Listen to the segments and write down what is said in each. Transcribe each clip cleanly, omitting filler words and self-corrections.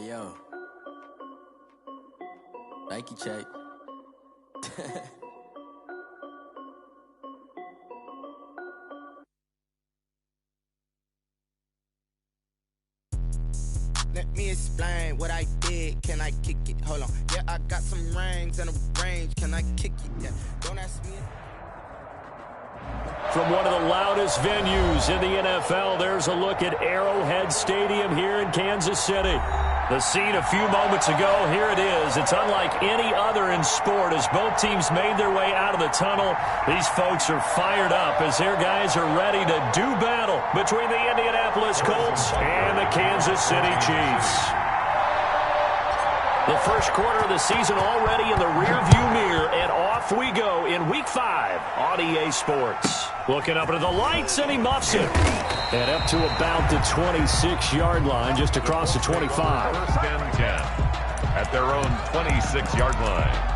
Hey, yo. Nike check. Let me explain what I did. Can I kick it? Hold on. Yeah, I got some rings and a range. Can I kick it? Yeah. Don't ask me. From one of the loudest venues in the NFL, there's a look at Arrowhead Stadium here in Kansas City. The scene a few moments ago, here it is. It's unlike any other in sport as both teams made their way out of the tunnel. These folks are fired up as their guys are ready to do battle between the Indianapolis Colts and the Kansas City Chiefs. The first quarter of the season already in the rearview mirror, and off we go in Week 5 on EA Sports. Looking up into the lights, and he muffs it. And up to about the 26-yard line, just across the 25. First and 10 at their own 26-yard line.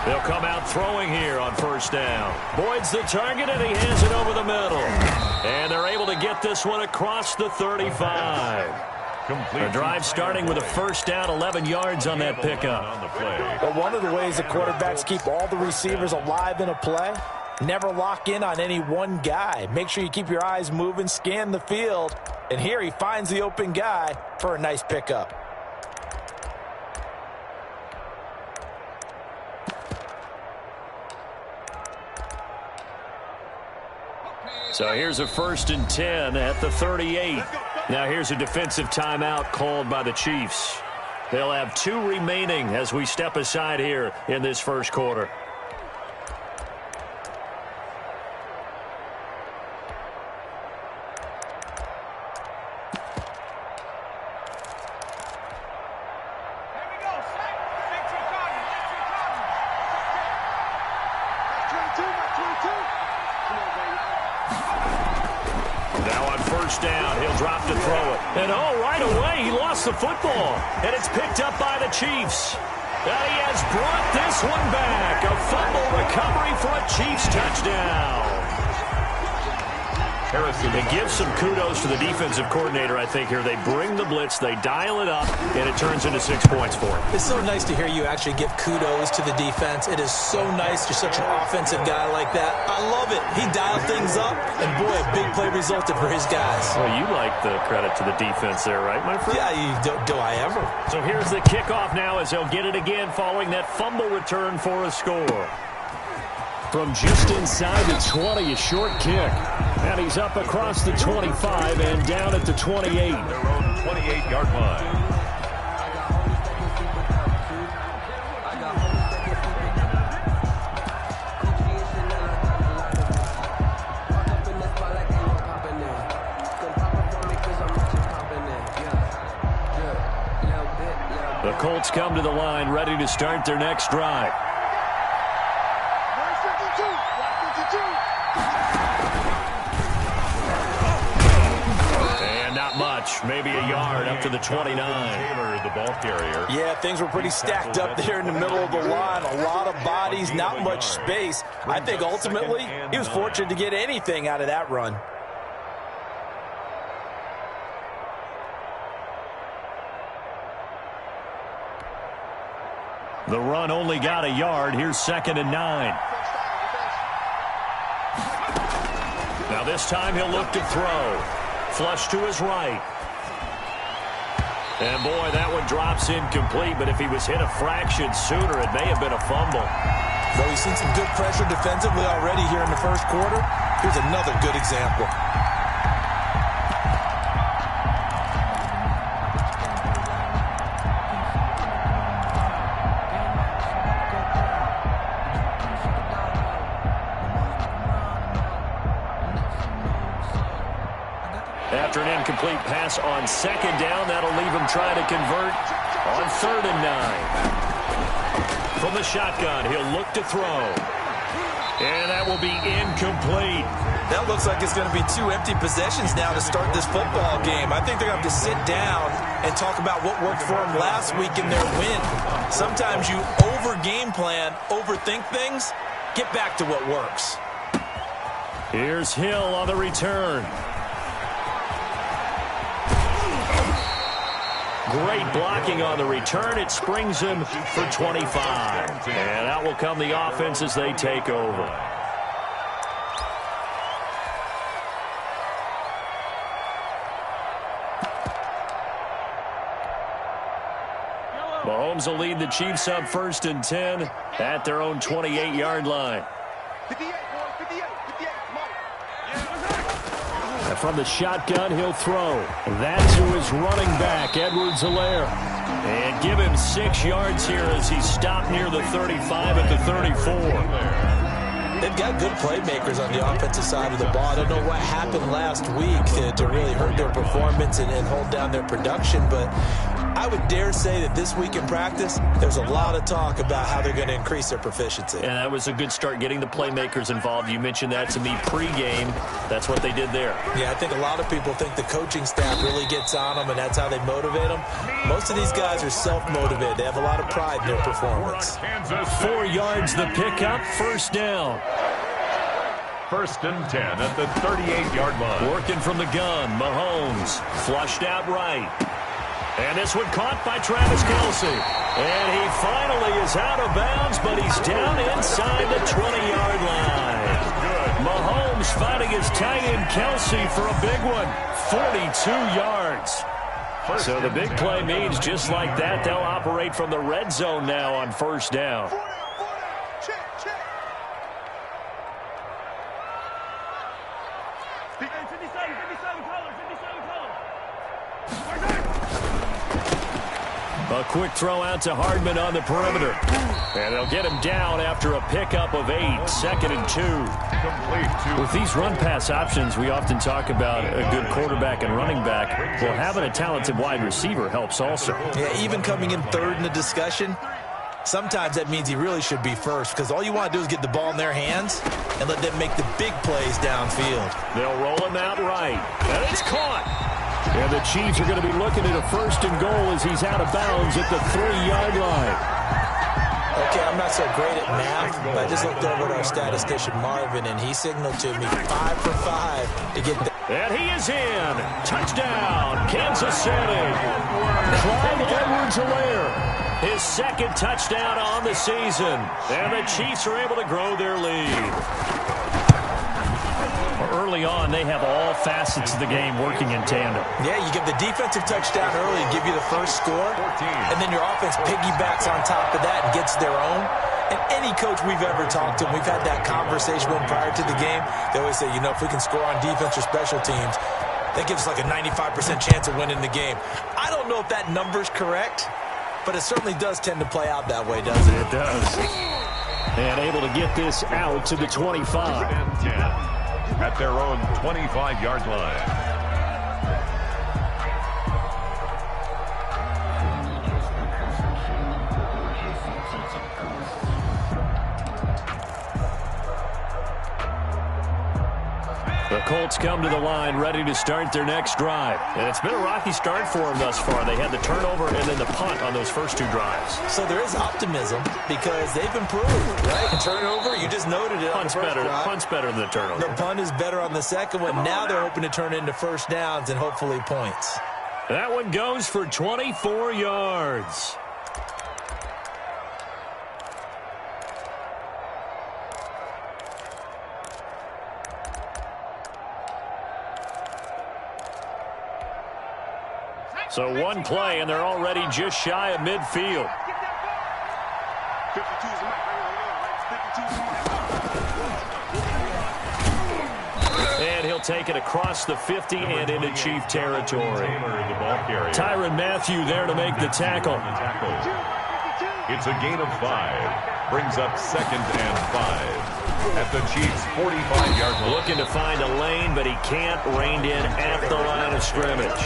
They'll come out throwing here on first down. Boyd's the target, and he hands it over the middle. And they're able to get this one across the 35. The drive starting with a first down, 11 yards on that pickup. But one of the ways the quarterbacks keep all the receivers alive in a play, never lock in on any one guy. Make sure you keep your eyes moving, scan the field. And here he finds the open guy for a nice pickup. So here's a first and 10 at the 38. Now here's a defensive timeout called by the Chiefs. They'll have 2 remaining as we step aside here in this first quarter. Down, he'll drop to throw it. And right away, he lost the football. And it's picked up by the Chiefs. And he has brought this one back. A fumble recovery for a Chiefs touchdown. It gives some kudos to the defensive coordinator, I think, here. They bring the blitz, they dial it up, and it turns into 6 points for him. It's so nice to hear you actually give kudos to the defense. It is so nice. You're such an offensive guy like that. I love it. He dialed things up, and boy, a big play resulted for his guys. Well, you like the credit to the defense there, right, my friend? Yeah, do I ever. So here's the kickoff now as they'll get it again following that fumble return for a score. From just inside the 20, a short kick. And he's up across the 25 and down at the 28. Their own 28-yard line. The Colts come to the line ready to start their next drive. Maybe a yard up to the 29. Taylor, the ball carrier. Yeah, things were pretty stacked up there in the middle of the line. A lot of bodies, not much space. I think ultimately he was fortunate to get anything out of that run. The run only got a yard. Here's 2nd and 9. Now this time he'll look to throw. Flush to his right. And boy, that one drops incomplete, but if he was hit a fraction sooner, it may have been a fumble. Though he's seen some good pressure defensively already here in the first quarter, here's another good example. After an incomplete pass on second down, that'll leave him trying to convert on 3rd and 9. From the shotgun, he'll look to throw. And that will be incomplete. That looks like it's going to be 2 empty possessions now to start this football game. I think they're going to have to sit down and talk about what worked for them last week in their win. Sometimes you over-game plan, overthink things. Get back to what works. Here's Hill on the return. Great blocking on the return. It springs him for 25. And out will come the offense as they take over. Mahomes will lead the Chiefs up 1st and 10 at their own 28-yard line. 58, boys, 58, 58, come on. And from the shotgun, he'll throw. That's who is running back, Edwards-Helaire. And give him 6 yards here as he's stopped near the 35 at the 34. They've got good playmakers on the offensive side of the ball. I don't know what happened last week to really hurt their performance and hold down their production, but I would dare say that this week in practice, there's a lot of talk about how they're going to increase their proficiency. And that was a good start, getting the playmakers involved. You mentioned that to me pregame. That's what they did there. Yeah, I think a lot of people think the coaching staff really gets on them, and that's how they motivate them. Most of these guys are self-motivated. They have a lot of pride in their performance. 4 yards the pickup, 1st down. 1st and 10 at the 38-yard line. Working from the gun, Mahomes flushed out right. And this one caught by Travis Kelce. And he finally is out of bounds, but he's down inside the 20-yard line. Mahomes finding his tight end Kelce for a big one, 42 yards. So the big play means just like that, they'll operate from the red zone now on 1st down. A quick throw out to Hardman on the perimeter. And they'll get him down after a pickup of 8, 2nd and 2. With these run-pass options, we often talk about a good quarterback and running back. Well, having a talented wide receiver helps also. Yeah, even coming in 3rd in the discussion, sometimes that means he really should be 1st, because all you want to do is get the ball in their hands and let them make the big plays downfield. They'll roll him out right. And it's caught. And the Chiefs are going to be looking at a 1st and goal as he's out of bounds at the 3-yard line. Okay, I'm not so great at math, but I just looked over at our statistician Marvin, and he signaled to me 5 for 5 to get the... And he is in. Touchdown, Kansas City. Clyde Edwards-Helaire. His 2nd touchdown on the season. And the Chiefs are able to grow their lead. Early on, they have all facets of the game working in tandem. Yeah, you give the defensive touchdown early, give you the first score, and then your offense piggybacks on top of that and gets their own. And any coach we've ever talked to, we've had that conversation with them prior to the game, they always say, you know, if we can score on defense or special teams, that gives us like a 95% chance of winning the game. I don't know if that number's correct, but it certainly does tend to play out that way, doesn't it? It does. And able to get this out to the 25. At their own 25-yard line. The Colts come to the line ready to start their next drive. And it's been a rocky start for them thus far. They had the turnover and then the punt on those first 2 drives. So there is optimism because they've improved, right? The turnover, you just noted it. Punt's better than the turnover. The punt is better on the second one. Now they're hoping to turn into 1st downs and hopefully points. That one goes for 24 yards. So 1 play, and they're already just shy of midfield. And he'll take it across the 50 and into Chief territory. Tyrann Mathieu there to make the tackle. It's a gain of 5. Brings up 2nd and 5. At the Chiefs' 45-yard line. Looking to find a lane, but he can't. Reined in at the line of scrimmage.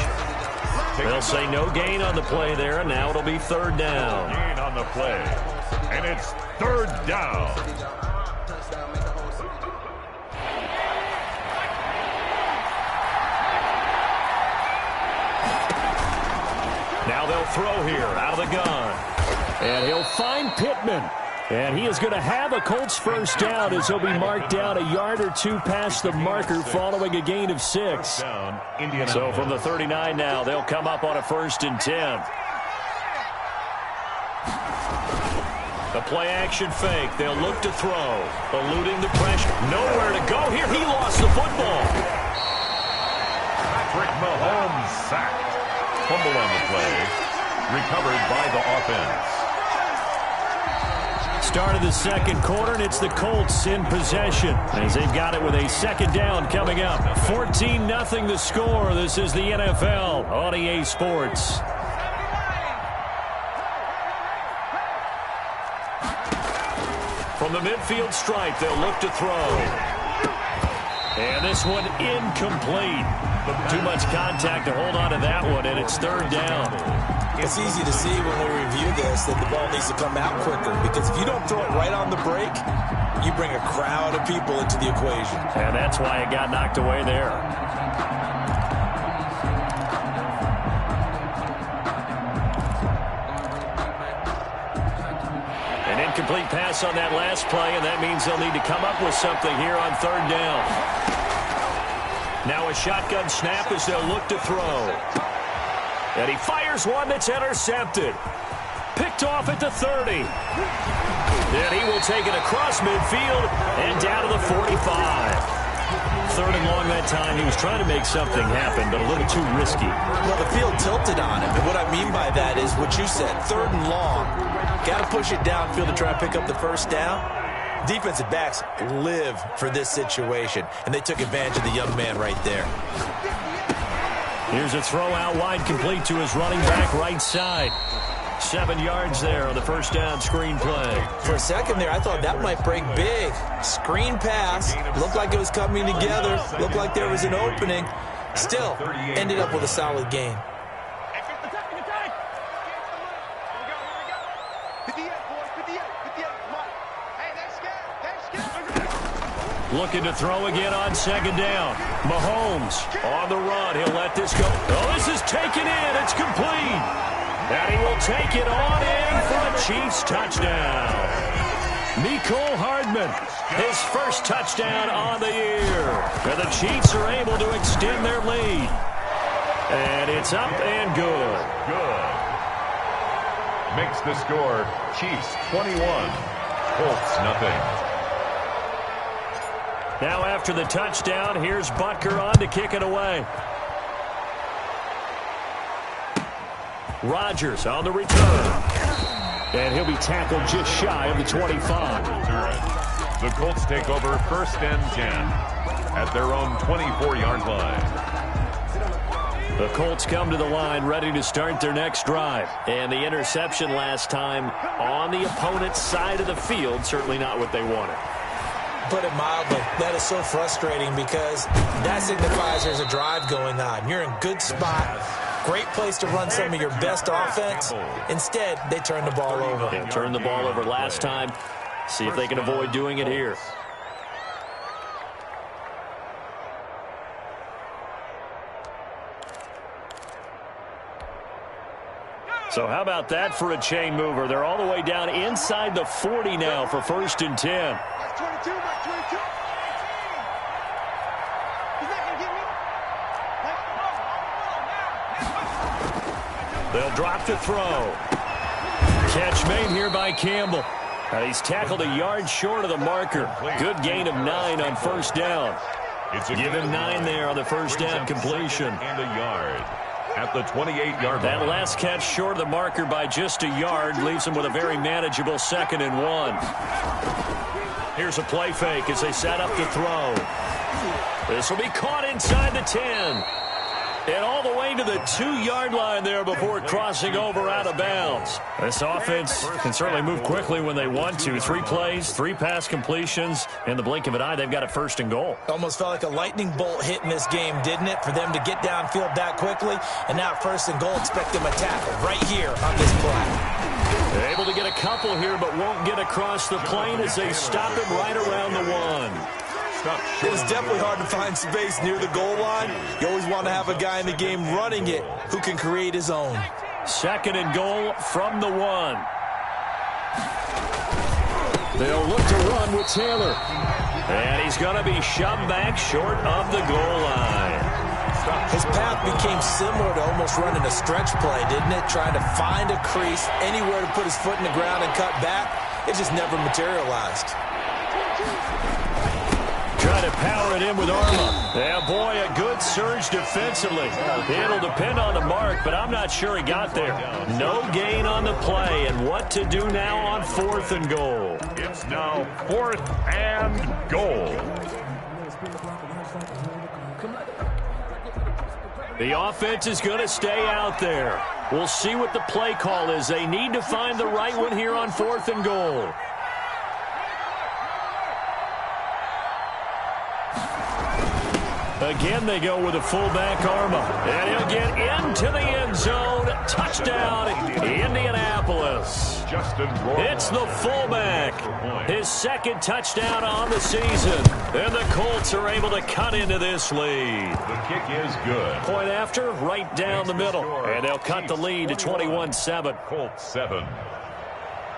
They'll say no gain on the play there, and now it'll be third down. Gain on the play, and it's third down. Now they'll throw here out of the gun. And he'll find Pittman. And he is going to have a Colts first down as he'll be marked down a yard or two past the marker following a gain of 6. So from the 39 now, they'll come up on a 1st and 10. The play-action fake. They'll look to throw. Eluding the pressure. Nowhere to go here. He lost the football. Patrick Mahomes sacked. Fumble on the play. Recovered by the offense. Start of the second quarter, and it's the Colts in possession as they've got it with a second down coming up. 14-0 the score. This is the NFL on EA Sports. From the midfield stripe, they'll look to throw. And this one incomplete. Too much contact to hold on to that one, and it's third down. It's easy to see when we review this that the ball needs to come out quicker, because if you don't throw it right on the break, you bring a crowd of people into the equation. And that's why it got knocked away there. An incomplete pass on that last play, and that means they'll need to come up with something here on third down. Now a shotgun snap as they'll look to throw. And he fires one that's intercepted. Picked off at the 30. And he will take it across midfield and down to the 45. Third and long that time. He was trying to make something happen, but a little too risky. Well, the field tilted on him. And what I mean by that is what you said. Third and long. Got to push it downfield to try and pick up the first down. Defensive backs live for this situation, and they took advantage of the young man right there. Here's a throw out wide, complete to his running back right side. 7 yards there on the first down screen play. For a second there, I thought that might break big. Screen pass. Looked like it was coming together. Looked like there was an opening. Still, ended up with a solid gain. Looking to throw again on second down. Mahomes on the run. He'll let this go. Oh, this is taken in. It's complete. And he will take it on in for a Chiefs touchdown. Mecole Hardman, his first touchdown on the year. And the Chiefs are able to extend their lead. And it's up and good. Good. Makes the score Chiefs 21, Colts nothing. Now after the touchdown, here's Butker on to kick it away. Rodgers on the return. And he'll be tackled just shy of the 25. The Colts take over 1st and 10 at their own 24-yard line. The Colts come to the line ready to start their next drive. And the interception last time on the opponent's side of the field, certainly not what they wanted. Put it mildly, that is so frustrating because that signifies there's a drive going on. You're in good spot, great place to run some of your best offense. Instead, they turn the ball over. They turned the ball over last time. See if they can avoid doing it here. So how about that for a chain mover? They're all the way down inside the 40 now for 1st and 10. They'll drop to throw. Catch made here by Campbell. And he's tackled a yard short of the marker. Good gain of 9 on first down. Give him 9 there on the first down completion. And a yard at the 28-yard line. That last catch short of the marker by just a yard leaves him with a very manageable 2nd and 1. Here's a play fake as they set up to throw. This will be caught inside the 10. And all the way to to the 2-yard line there before crossing over out of bounds. This offense can certainly move quickly when they want to. 3 plays, 3 pass completions. In the blink of an eye, they've got a 1st and goal. Almost felt like a lightning bolt hit in this game, didn't it? For them to get downfield that quickly. And now 1st and goal, expect them to tackle right here on this play. They're able to get a couple here, but won't get across the plane as they stop him right around the 1. It's definitely hard to find space near the goal line. You always want to have a guy in the game running it who can create his own. 2nd and goal from the 1. They'll look to run with Taylor. And he's going to be shoved back short of the goal line. His path became similar to almost running a stretch play, didn't it? Trying to find a crease, anywhere to put his foot in the ground and cut back. It just never materialized. Trying to power it in with Arma. Yeah, boy, a good surge defensively. It'll depend on the mark, but I'm not sure he got there. No gain on the play, and what to do now on 4th and goal. It's now 4th and goal. The offense is going to stay out there. We'll see what the play call is. They need to find the right one here on 4th and goal. Again, they go with a fullback, Arma. And he'll get into the end zone. Touchdown, Indianapolis. It's the fullback. His 2nd touchdown on the season. And the Colts are able to cut into this lead. The kick is good. Point after, right down the middle. And they'll cut the lead to 21-7. Colts 7.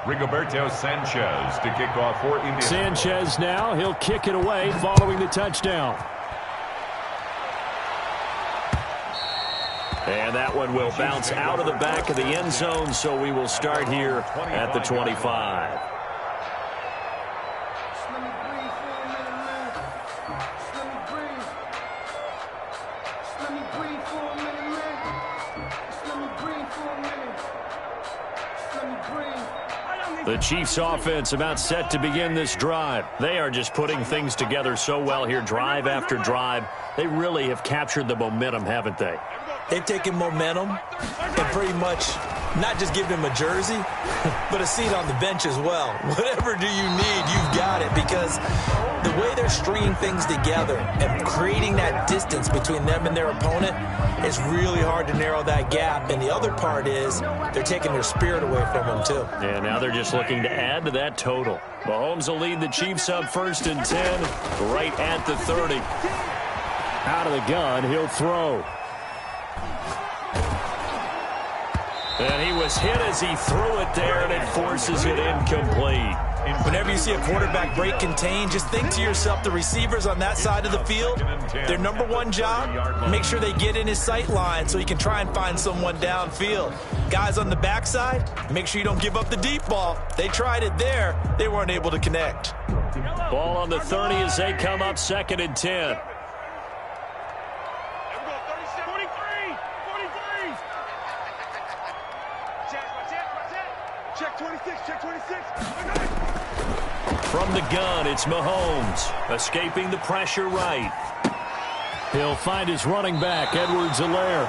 Rigoberto Sanchez to kick off for Indianapolis. Sanchez now, he'll kick it away following the touchdown. And that one will bounce out of the back of the end zone, so we will start here at the 25. The Chiefs offense about set to begin this drive. They are just putting things together so well here, drive after drive. They really have captured the momentum, haven't they? They've taken momentum and pretty much not just given him a jersey, but a seat on the bench as well. Whatever do you need, you've got it, because the way they're stringing things together and creating that distance between them and their opponent, it's really hard to narrow that gap. And the other part is they're taking their spirit away from them, too. And now they're just looking to add to that total. Mahomes will lead the Chiefs up 1st and 10, right at the 30. Out of the gun, he'll throw. And he was hit as he threw it there, and it forces it incomplete. Whenever you see a quarterback break contain, just think to yourself, the receivers on that side of the field, their number 1 job, make sure they get in his sight line so he can try and find someone downfield. Guys on the backside, make sure you don't give up the deep ball. They tried it there. They weren't able to connect. Ball on the 30 as they come up 2nd and 10. From the gun, it's Mahomes, escaping the pressure right. He'll find his running back, Edwards-Helaire.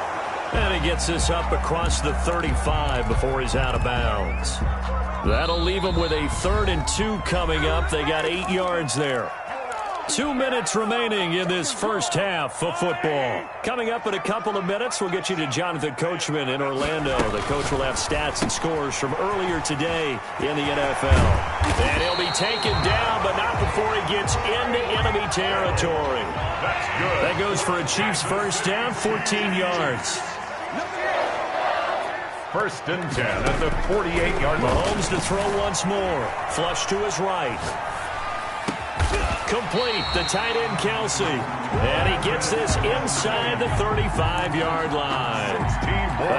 And he gets this up across the 35 before he's out of bounds. That'll leave him with a 3rd and 2 coming up. They got 8 yards there. 2 minutes remaining in this first half of football. Coming up in a couple of minutes, we'll get you to Jonathan Coachman in Orlando. The coach will have stats and scores from earlier today in the NFL. And he'll be taken down, but not before he gets into enemy territory. That's good. That goes for a Chiefs first down, 14 yards. 1st and 10 at the 48-yard line. Mahomes to throw once more. Flush to his right. Complete, the tight end Kelsey. And he gets this inside the 35-yard line.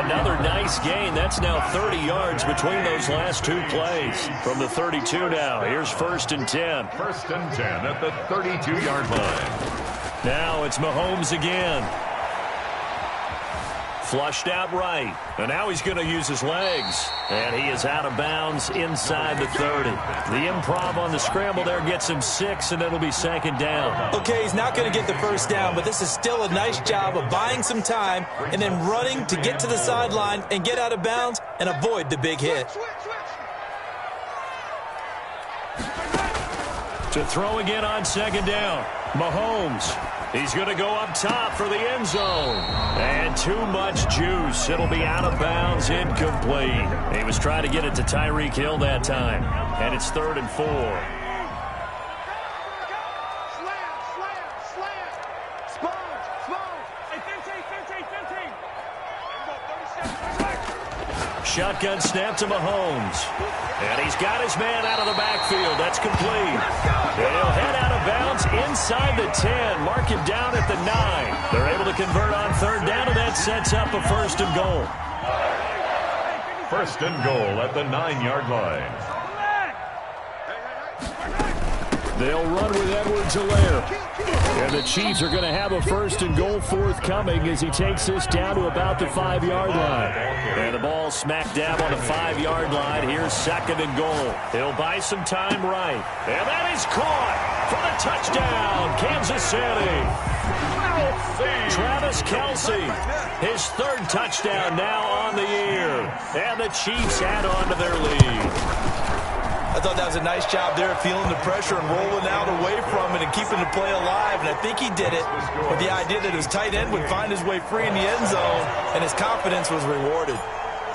Another nice gain. That's now 30 yards between those last 2 plays. From the 32 now, here's 1st and 10. 1st and 10 at the 32-yard line. Now it's Mahomes again. Flushed out right. And now he's going to use his legs. And he is out of bounds inside the 30. The improv on the scramble there gets him 6, and it'll be second down. Okay, he's not going to get the first down, but this is still a nice job of buying some time and then running to get to the sideline and get out of bounds and avoid the big hit. To throw again on second down. Mahomes. He's going to go up top for the end zone. And too much juice. It'll be out of bounds, incomplete. He was trying to get it to Tyreek Hill that time. And it's 3rd and 4. Shotgun snap to Mahomes. And he's got his man out of the backfield. That's complete. He'll head out of bounds inside the 10. Mark him down at the 9. They're able to convert on 3rd down, and that sets up a 1st and goal. 1st and goal at the 9-yard line. They'll run with Edwards-Helaire. And the Chiefs are going to have a 1st and goal forthcoming as he takes this down to about the 5-yard line. And the ball smack dab on the 5-yard line. Here's 2nd and goal. He'll buy some time right. And that is caught for the touchdown, Kansas City. Travis Kelce, his 3rd touchdown now on the year. And the Chiefs add on to their lead. I thought that was a nice job there, feeling the pressure and rolling out away from it and keeping the play alive. And I think he did it with the idea that his tight end would find his way free in the end zone, and his confidence was rewarded.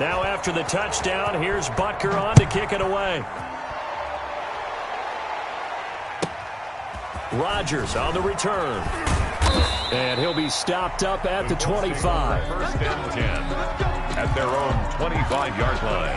Now after the touchdown, here's Butker on to kick it away. Rodgers on the return. And he'll be stopped up at the 25. 1st and 10 at their own 25-yard line.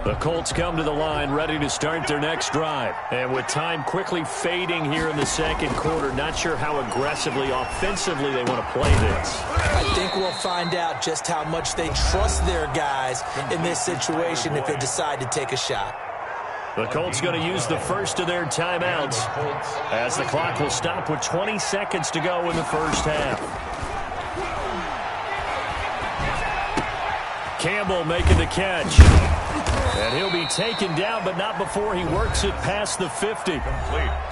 The Colts come to the line ready to start their next drive. And with time quickly fading here in the 2nd quarter, not sure how aggressively, offensively they want to play this. I think we'll find out just how much they trust their guys in this situation if they decide to take a shot. The Colts going to use the first of their timeouts as the clock will stop with 20 seconds to go in the first half. Campbell making the catch. And he'll be taken down, but not before he works it past the 50.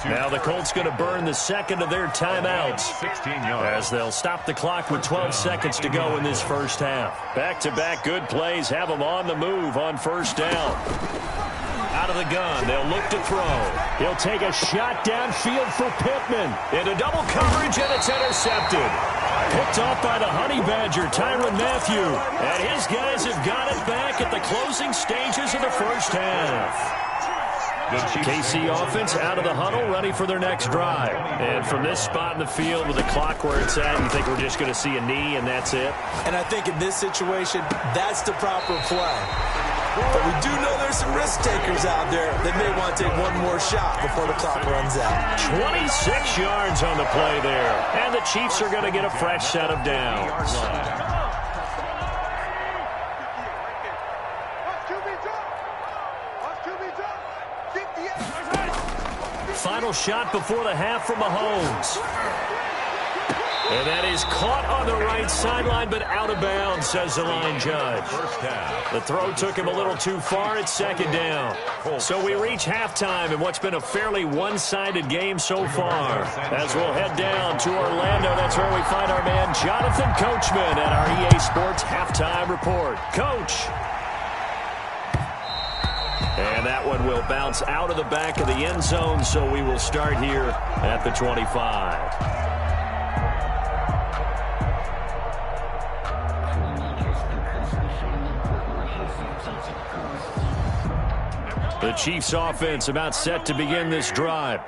Now the Colts going to burn the 2nd of their timeouts as they'll stop the clock with 12 seconds to go in this first half. Back-to-back good plays have them on the move on 1st down. Out of the gun, they'll look to throw. He'll take a shot downfield for Pittman. Into double coverage, and it's intercepted. Picked off by the Honey Badger, Tyrann Mathieu. And his guys have got it back at the closing stages of the first half. KC offense out of the huddle, ready for their next drive. And from this spot in the field with the clock where it's at, you think we're just going to see a knee and that's it? And I think in this situation, that's the proper play. But we do know there's some risk takers out there that may want to take one more shot before the clock runs out. 26 yards on the play there. And the Chiefs are going to get a fresh set of downs. Final shot before the half from Mahomes. And that is caught on the right sideline, but out of bounds, says the line judge. The throw took him a little too far at 2nd down. So we reach halftime in what's been a fairly one-sided game so far. As we'll head down to Orlando, that's where we find our man Jonathan Coachman at our EA Sports Halftime Report. Coach. And that one will bounce out of the back of the end zone, so we will start here at the 25. The Chiefs offense about set to begin this drive.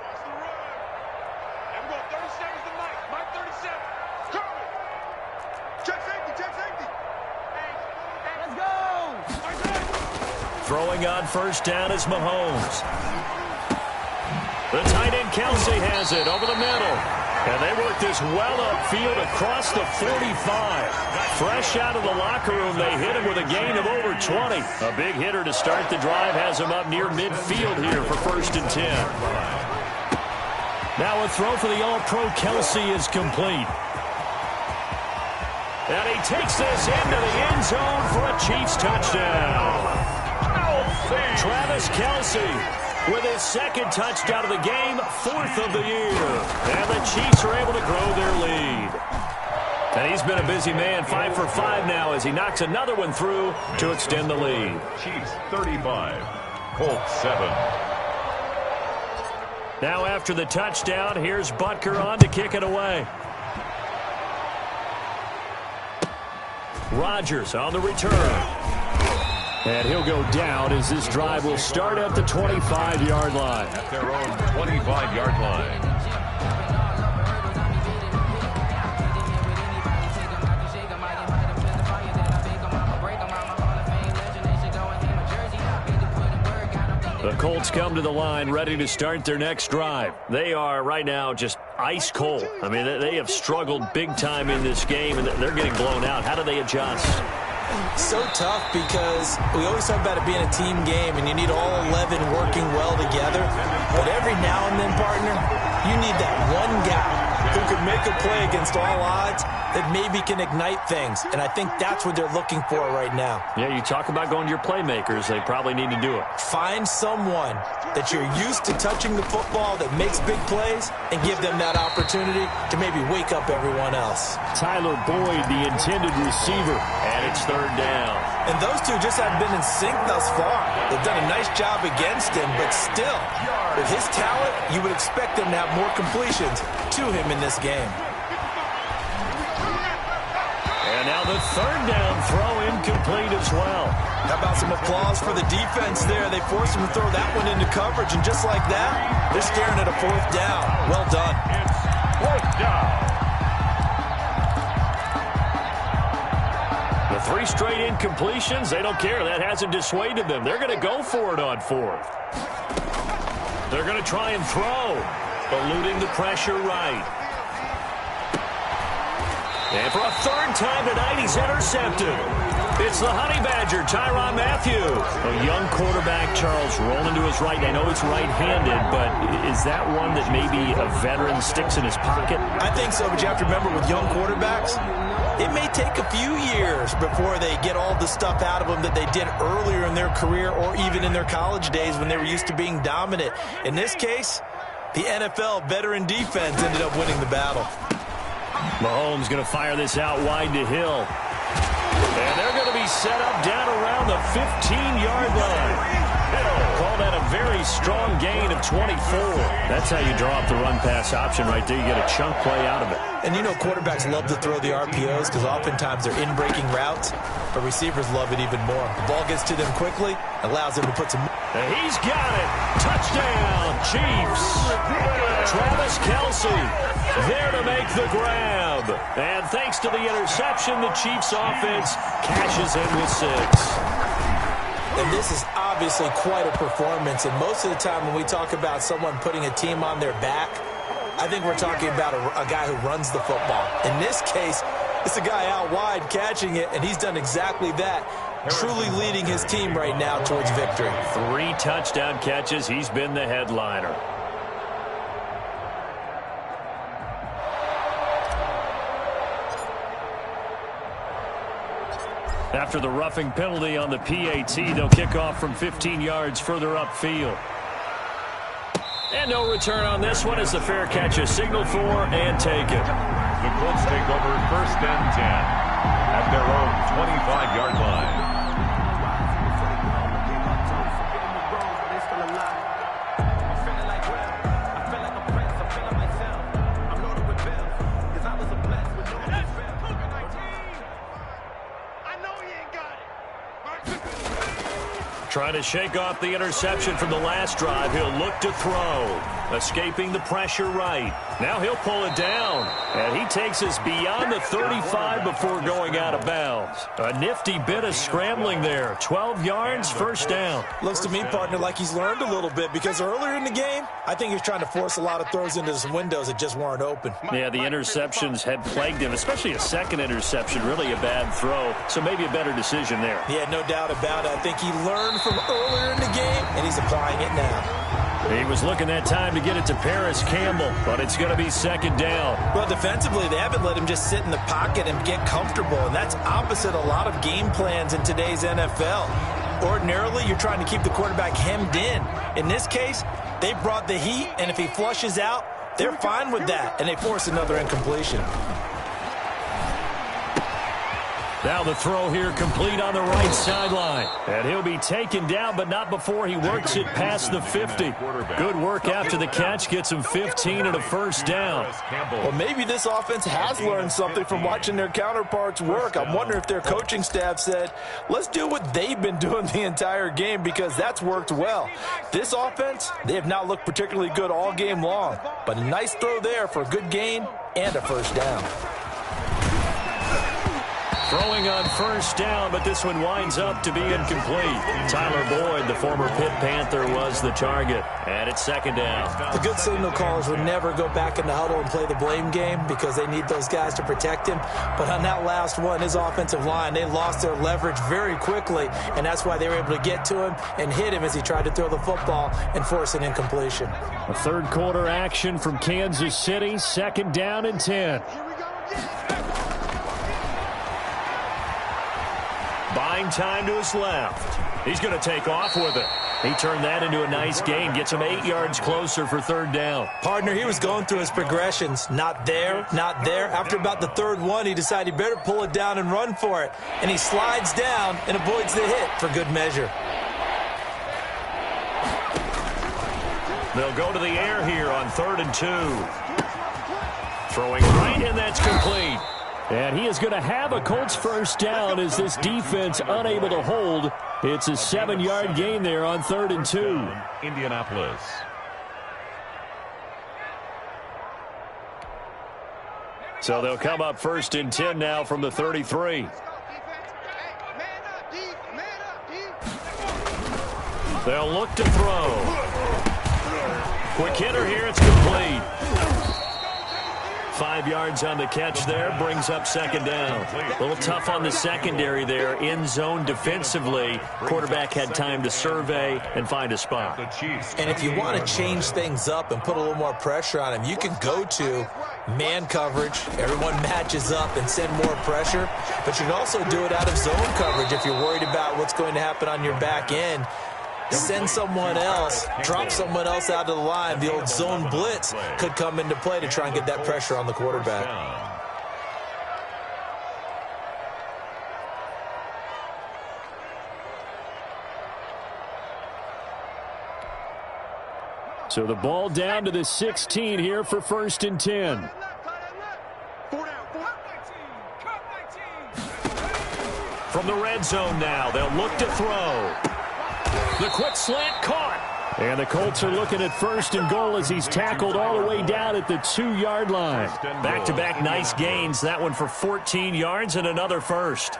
Throwing on 1st down is Mahomes. The tight end Kelce has it over the middle. And they work this well upfield across the 45. Fresh out of the locker room, they hit him with a gain of over 20. A big hitter to start the drive has him up near midfield here for 1st and 10. Now a throw for the All-Pro Kelsey is complete. And he takes this into the end zone for a Chiefs touchdown. Travis Kelsey with his second touchdown of the game, 4th of the year. And the Chiefs are able to grow their lead. And he's been a busy man, 5 for 5 now as he knocks another one through to extend the lead. Chiefs 35, Colts 7. Now after the touchdown, here's Butker on to kick it away. Rodgers on the return. And he'll go down as this drive will start at the 25-yard line. At their own 25-yard line. The Colts come to the line ready to start their next drive. They are right now just ice cold. I mean, they have struggled big time in this game, and they're getting blown out. How do they adjust? So tough because we always talk about it being a team game, and you need all 11 working well together. But every now and then, partner, you need that one guy who can make a play against all odds that maybe can ignite things. And I think that's what they're looking for right now. Yeah, you talk about going to your playmakers. They probably need to do it. Find someone that you're used to touching the football that makes big plays and give them that opportunity to maybe wake up everyone else. Tyler Boyd, the intended receiver, and it's 3rd down. And those two just haven't been in sync thus far. They've done a nice job against him, but still, with his talent, you would expect them to have more completions to him in this game. And now the 3rd down throw incomplete as well. How about some applause for the defense there? They forced him to throw that one into coverage, and just like that, they're staring at a 4th down. Well done. It's 4th down. The 3 straight incompletions, they don't care. That hasn't dissuaded them. They're going to go for it on 4th. They're going to try and throw, eluding the pressure right. And for a 3rd time tonight, he's intercepted. It's the Honey Badger, Tyrann Mathieu. A young quarterback, Charles, rolling to his right. I know he's right-handed, but is that one that maybe a veteran sticks in his pocket? I think so, but you have to remember with young quarterbacks, it may take a few years before they get all the stuff out of them that they did earlier in their career or even in their college days when they were used to being dominant. In this case, the NFL veteran defense ended up winning the battle. Mahomes going to fire this out wide to Hill. And they're going to be set up down around the 15-yard line. Call that a very strong gain of 24. That's how you draw up the run-pass option right there. You get a chunk play out of it. And you know quarterbacks love to throw the RPOs because oftentimes they're in-breaking routes, but receivers love it even more. The ball gets to them quickly, allows them to put some... And he's got it. Touchdown, Chiefs. Travis Kelsey there to make the grab. And thanks to the interception, the Chiefs offense cashes in with 6. And this is obviously quite a performance. And most of the time when we talk about someone putting a team on their back, I think we're talking about a guy who runs the football. In this case, it's a guy out wide catching it, and he's done exactly that, truly leading his team right now towards victory. 3 touchdown catches. He's been the headliner. After the roughing penalty on the PAT, they'll kick off from 15 yards further upfield. And no return on this one as the fair catch is signaled for and taken. The Colts take over 1st and 10 at their own 25-yard line. Trying to shake off the interception from the last drive. He'll look to throw. Escaping the pressure right. Now he'll pull it down. And he takes us beyond the 35 before going out of bounds. A nifty bit of scrambling there. 12 yards, 1st down. Looks to me, partner, like he's learned a little bit because earlier in the game, I think he was trying to force a lot of throws into some windows that just weren't open. Yeah, the interceptions had plagued him, especially a second interception. Really a bad throw. So maybe a better decision there. Yeah, no doubt about it. I think he learned from earlier in the game, and he's applying it now. He was looking that time to get it to Paris Campbell, but it's going to be second down. Well, defensively, they haven't let him just sit in the pocket and get comfortable, and that's opposite a lot of game plans in today's NFL. Ordinarily, you're trying to keep the quarterback hemmed in. In this case, they brought the heat, and if he flushes out, they're fine with that, and they force another incompletion. Now the throw here complete on the right sideline. And he'll be taken down, but not before he works it past the 50. Good work after the catch. Gets him 15 and a first down. Well, maybe this offense has learned something from watching their counterparts work. I'm wondering if their coaching staff said, let's do what they've been doing the entire game, because that's worked well. This offense, they have not looked particularly good all game long. But a nice throw there for a good gain and a first down. Throwing on first down, but this one winds up to be incomplete. Tyler Boyd, the former Pitt Panther, was the target. And it's second down. The good signal callers would never go back in the huddle and play the blame game because they need those guys to protect him. But on that last one, his offensive line, they lost their leverage very quickly, and that's why they were able to get to him and hit him as he tried to throw the football and force an incompletion. A third quarter action from Kansas City, second down and 10. Buying time to his left. He's going to take off with it. He turned that into a nice gain. Gets him 8 yards closer for third down. Partner, he was going through his progressions. Not there, not there. After about the third one, he decided he better pull it down and run for it. And he slides down and avoids the hit for good measure. They'll go to the air here on 3rd and 2. Throwing right, and that's complete. And he is going to have a Colts first down as this defense unable to hold. It's a 7-yard gain there on 3rd and 2. Indianapolis. So they'll come up 1st and 10 now from the 33. They'll look to throw. Quick hitter here, it's complete. 5 yards on the catch there, brings up second down. A little tough on the secondary there, in zone defensively. Quarterback had time to survey and find a spot. And if you want to change things up and put a little more pressure on him, you can go to man coverage. Everyone matches up and send more pressure. But you can also do it out of zone coverage if you're worried about what's going to happen on your back end. Send someone else, drop someone else out of the line. The old zone blitz could come into play to try and get that pressure on the quarterback. So the ball down to the 16 here for 1st and 10. From the red zone now, they'll look to throw. The quick slant caught. And the Colts are looking at 1st and goal as he's tackled all the way down at the 2-yard line. Back-to-back nice gains. That one for 14 yards and another first.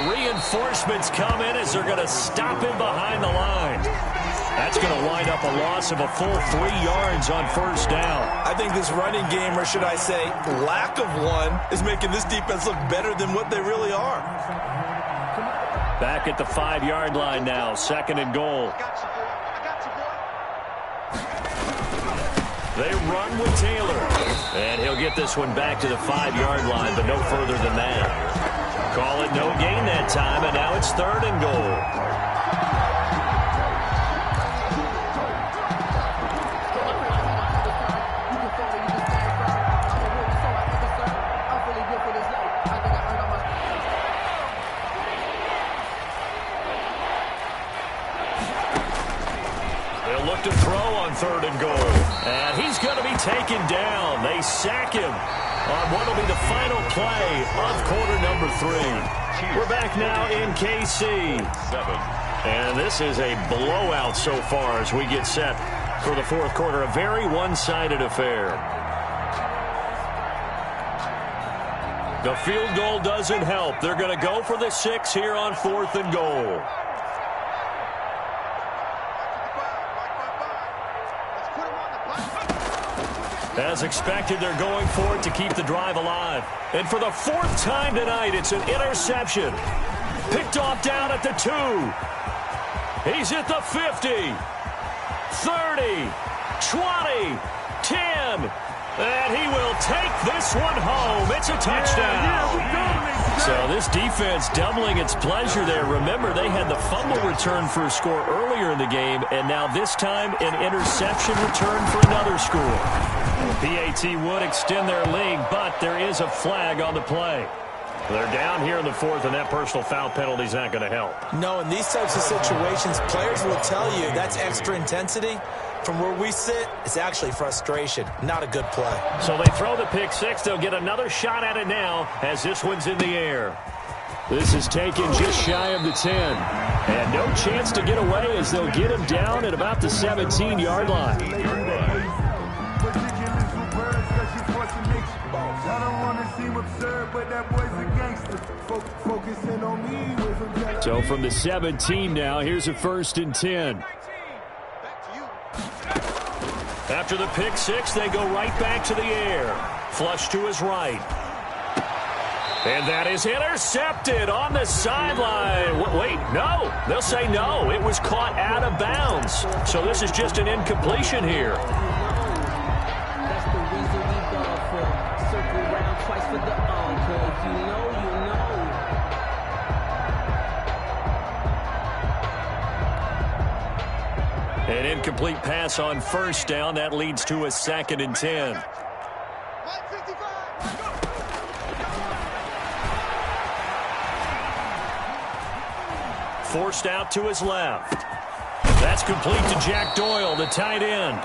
Reinforcements come in as they're going to stop him behind the line. That's going to wind up a loss of a full 3 yards on 1st down. I think this running game, or should I say lack of one, is making this defense look better than what they really are. Back at the 5-yard line now, 2nd and goal. They run with Taylor. And he'll get this one back to the 5-yard line, but no further than that. Call it no gain that time, and now it's 3rd and goal. They'll look to throw on 3rd and goal. And he's going to be taken down. They sack him on what will be the final play of quarter number 3. We're back now in KC. And this is a blowout so far as we get set for the 4th quarter. A very one-sided affair. The field goal doesn't help. They're going to go for the 6 here on 4th and goal. As expected, they're going for it to keep the drive alive. And for the 4th time tonight, it's an interception. Picked off down at the 2. He's at the 50, 30, 20, 10. And he will take this one home. It's a touchdown. So this defense doubling its pleasure there. Remember, they had the fumble return for a score earlier in the game, and now this time an interception return for another score. PAT would extend their lead, but there is a flag on the play. They're down here in the 4th, and that personal foul penalty is not going to help. No, in these types of situations, players will tell you that's extra intensity. From where we sit, it's actually frustration. Not a good play. So they throw the pick 6. They'll get another shot at it now as this one's in the air. This is taken just shy of the 10. And no chance to get away as they'll get him down at about the 17-yard line. So from the 17 now, here's a 1st and 10. After the pick 6, they go right back to the air. Flush to his right. And that is intercepted on the sideline. Wait, no. They'll say no. It was caught out of bounds. So this is just an incompletion here. That's the reason we go for circle round twice for the encore. If you know, you know. An incomplete pass on 1st down. That leads to a 2nd and 10. Forced out to his left. That's complete to Jack Doyle, the tight end.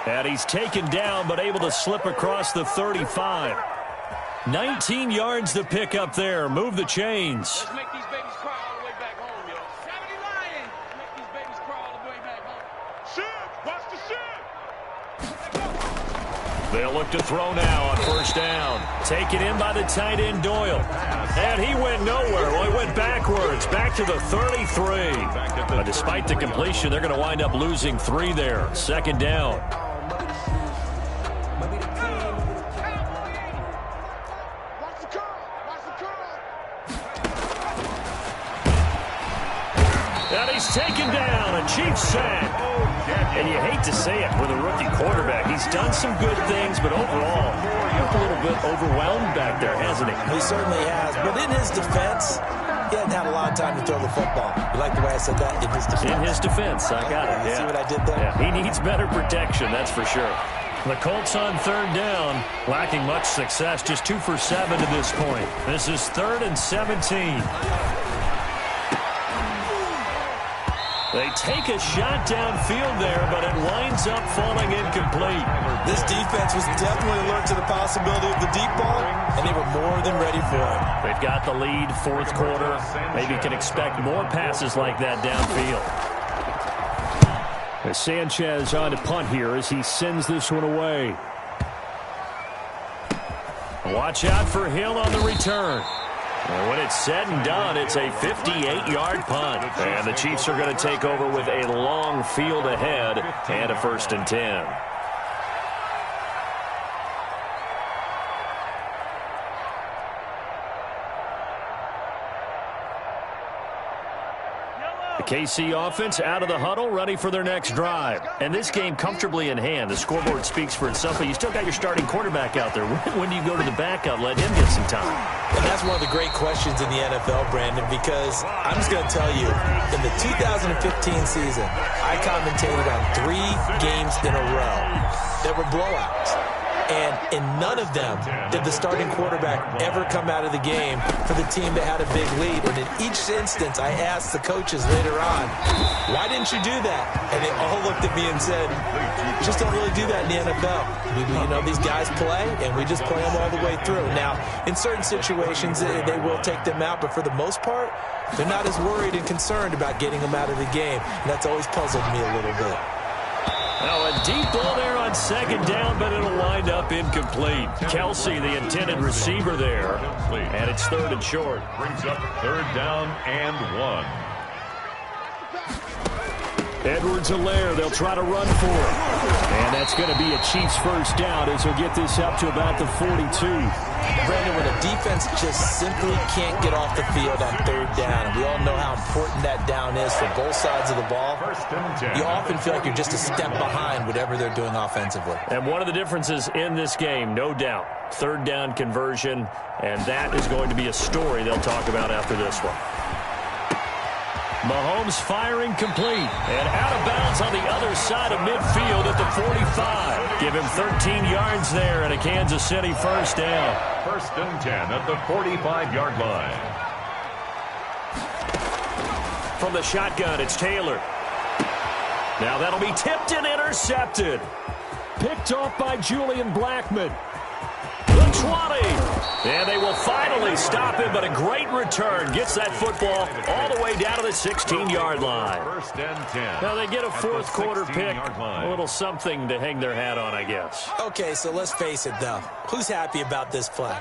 And he's taken down but able to slip across the 35. 19 yards to pick up there. Move the chains. Let's make these babies cry all the way back home, yo. 70 Lions. Make these babies cry all the way back home. Shoot! Watch the shoot! They'll look to throw now on 1st down. Taken in by the tight end Doyle. And he went nowhere. Well, he went backwards. Back to the 33. But despite the completion, they're going to wind up losing 3 there. 2nd down. And he's taken down. A Chiefs sack. And you hate to say it with a rookie quarterback. He's done some good things, but overall, he looked a little bit overwhelmed back there, hasn't he? He certainly has. But in his defense, he hadn't had a lot of time to throw the football. You like the way I said that? In his defense. In his defense. I got it. You see what I did there? Yeah, he needs better protection, that's for sure. The Colts on 3rd down, lacking much success, just 2 for 7 to this point. This is 3rd and 17. They take a shot downfield there, but it winds up falling incomplete. This defense was definitely alert to the possibility of the deep ball, and they were more than ready for it. They've got the lead, 4th quarter. Maybe can expect more passes like that downfield. As Sanchez on to punt here as he sends this one away. Watch out for Hill on the return. And when it's said and done, it's a 58-yard punt. And the Chiefs are going to take over with a long field ahead and a 1st and 10. The KC offense out of the huddle, ready for their next drive. And this game comfortably in hand. The scoreboard speaks for itself, but you still got your starting quarterback out there. When do you go to the backup, let him get some time? And that's one of the great questions in the NFL, Brandon, because I'm just going to tell you, in the 2015 season, I commentated on 3 games in a row that were blowouts. And in none of them did the starting quarterback ever come out of the game for the team that had a big lead. And in each instance, I asked the coaches later on, why didn't you do that? And they all looked at me and said, you just don't really do that in the NFL. You know, these guys play, and we just play them all the way through. Now, in certain situations, they will take them out, but for the most part, they're not as worried and concerned about getting them out of the game. And that's always puzzled me a little bit. Now a deep ball there on second down, but it'll wind up incomplete. Kelsey, the intended receiver there, and it's 3rd and short. Brings up 3rd down and 1. Edwards-Helaire, they'll try to run for it. And that's going to be a Chiefs first down as he'll get this up to about the 42. Brandon, when a defense just simply can't get off the field on 3rd down, and we all know how important that down is for both sides of the ball, you often feel like you're just a step behind whatever they're doing offensively. And one of the differences in this game, no doubt, 3rd down conversion, and that is going to be a story they'll talk about after this one. Mahomes firing complete and out of bounds on the other side of midfield at the 45. Give him 13 yards there and a Kansas City first down. 1st and 10 at the 45-yard line. From the shotgun, it's Taylor. Now that'll be tipped and intercepted. Picked off by Julian Blackmon. The 20. And they will finally stop him, but a great return. Gets that football all the way down to the 16-yard line. 1st and 10. Now they get a 4th quarter pick. A little something to hang their hat on, I guess. Okay, so let's face it, though. Who's happy about this play?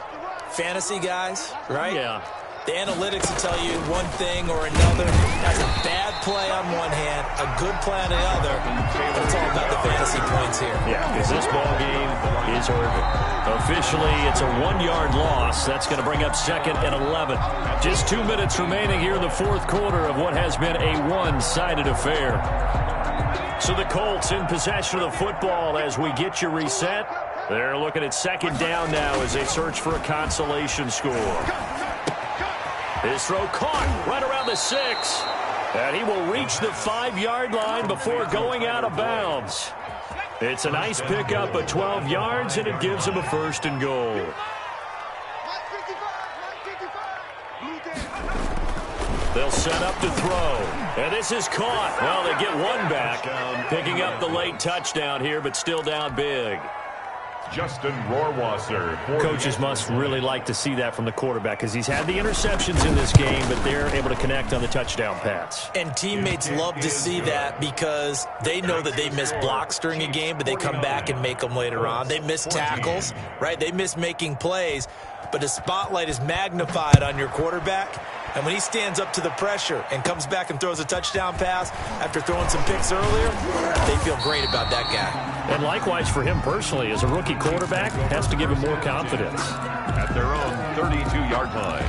Fantasy guys, right? Yeah. The analytics will tell you one thing or another. That's a bad play on one hand, a good play on the other. But it's all about the fantasy points here. Yeah, because this ball game is over. Officially, it's a 1-yard loss. That's going to bring up 2nd and 11. Just 2 minutes remaining here in the 4th quarter of what has been a one-sided affair. So the Colts in possession of the football as we get you reset. They're looking at 2nd down now as they search for a consolation score. His throw caught right around the 6. And he will reach the 5-yard line before going out of bounds. It's a nice pickup of 12 yards, and it gives him a 1st and goal. They'll set up to throw. And this is caught. Well, they get one back. Picking up the late touchdown here, but still down big. Justin Rohrwasser. Coaches must really like to see that from the quarterback because he's had the interceptions in this game, but they're able to connect on the touchdown pass. And teammates love to see that because they know that they miss blocks during a game, but they come back and make them later on. They miss tackles, right? They miss making plays, but the spotlight is magnified on your quarterback. And when he stands up to the pressure and comes back and throws a touchdown pass after throwing some picks earlier, they feel great about that guy. And likewise for him personally, as a rookie quarterback, has to give him more confidence. At their own 32-yard line.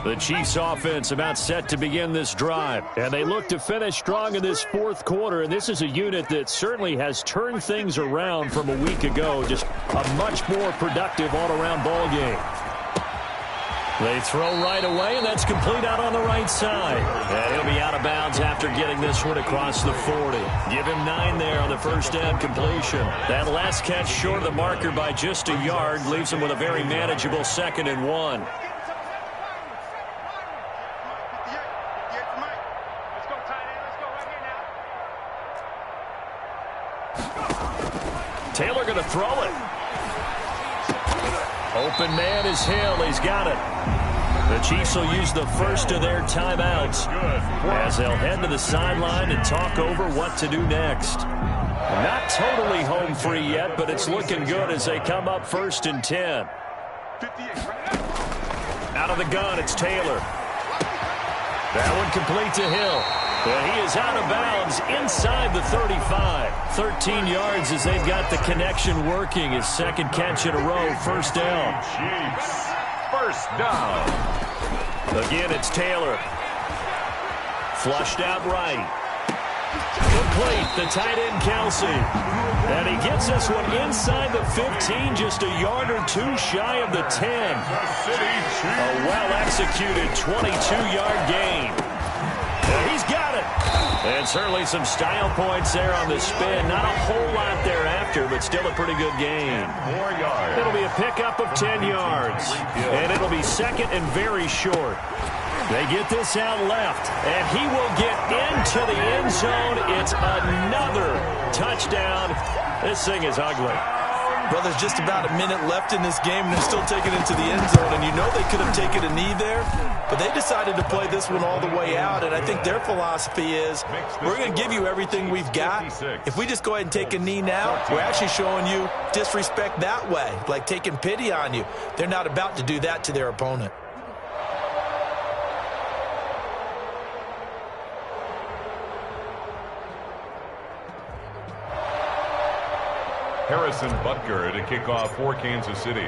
The Chiefs offense about set to begin this drive. And they look to finish strong in this 4th quarter. And this is a unit that certainly has turned things around from a week ago. Just a much more productive all-around ball game. They throw right away, and that's complete out on the right side. And he'll be out of bounds after getting this one across the 40. Give him 9 there on the first down completion. That last catch short of the marker by just a yard leaves him with a very manageable 2nd and 1. Taylor going to throw it. Open man is Hill. He's got it. The Chiefs will use the first of their timeouts as they'll head to the sideline and talk over what to do next. Not totally home free yet, but it's looking good as they come up 1st and 10. Out of the gun, it's Taylor. That one complete to Hill. And he is out of bounds inside the 35. 13 yards as they've got the connection working. His 2nd catch in a row, 1st down. Chiefs, 1st down. Again, it's Taylor. Flushed out right. Complete, the tight end Kelsey. And he gets this one inside the 15, just a yard or 2 shy of the 10. A well-executed 22-yard gain. And he's got it. And certainly some style points there on the spin. Not a whole lot thereafter, but still a pretty good gain. 4 yards. It'll be a pickup of 10 yards. And it'll be 2nd and very short. They get this out left, and he will get into the end zone. It's another touchdown. This thing is ugly. Well, there's just about a minute left in this game, and they're still taking it into the end zone. And you know they could have taken a knee there, but But they decided to play this one all the way out, and I think their philosophy is we're going to give you everything we've got. If we just go ahead and take a knee now, we're actually showing you disrespect that way, like taking pity on you. They're not about to do that to their opponent. Harrison Butker to kick off for Kansas City.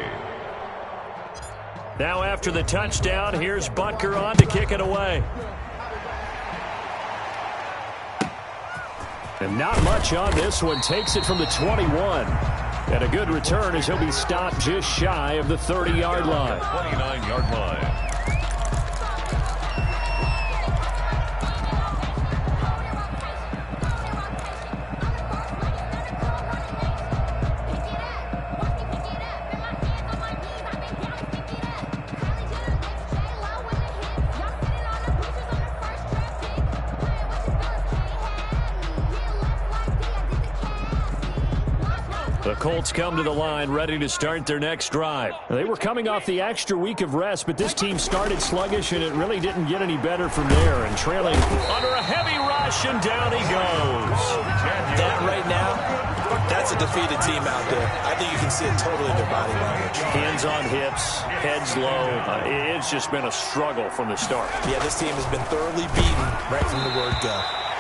Now after the touchdown, here's Butker on to kick it away. And not much on this one. Takes it from the 21. And a good return as he'll be stopped just shy of the 30-yard line. 29-yard line. The Colts come to the line ready to start their next drive. They were coming off the extra week of rest, but this team started sluggish, and it really didn't get any better from there. And trailing under a heavy rush, and down he goes. That right now, that's a defeated team out there. I think you can see it totally in their body language. Hands on hips, heads low. It's just been a struggle from the start. Yeah, this team has been thoroughly beaten right from the word go.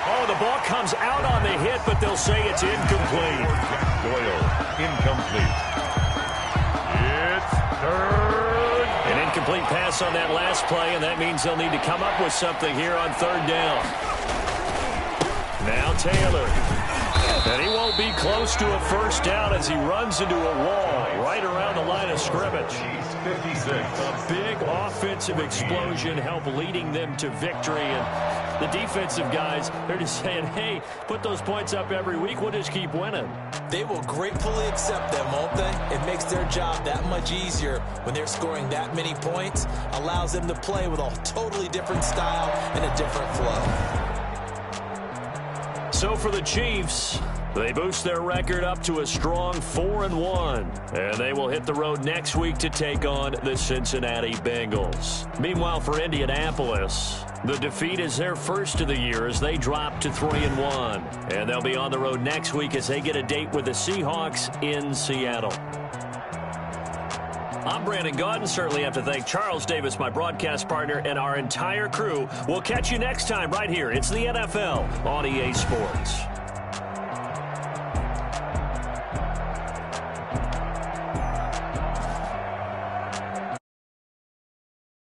Oh, the ball comes out on the hit, but they'll say it's incomplete. Doyle, incomplete. It's third. An incomplete pass on that last play, and that means they'll need to come up with something here on third down. Now Taylor. And he won't be close to a first down as he runs into a wall right around the line of scrimmage. 56. A big offensive explosion helped leading them to victory. And the defensive guys, they're just saying, hey, put those points up every week. We'll just keep winning. They will gratefully accept them, won't they? It makes their job that much easier when they're scoring that many points. Allows them to play with a totally different style and a different flow. So for the Chiefs, they boost their record up to a strong 4-1. And they will hit the road next week to take on the Cincinnati Bengals. Meanwhile, for Indianapolis, the defeat is their first of the year as they drop to 3-1. And they'll be on the road next week as they get a date with the Seahawks in Seattle. I'm Brandon Gaudin. Certainly have to thank Charles Davis, my broadcast partner, and our entire crew. We'll catch you next time right here. It's the NFL on EA Sports.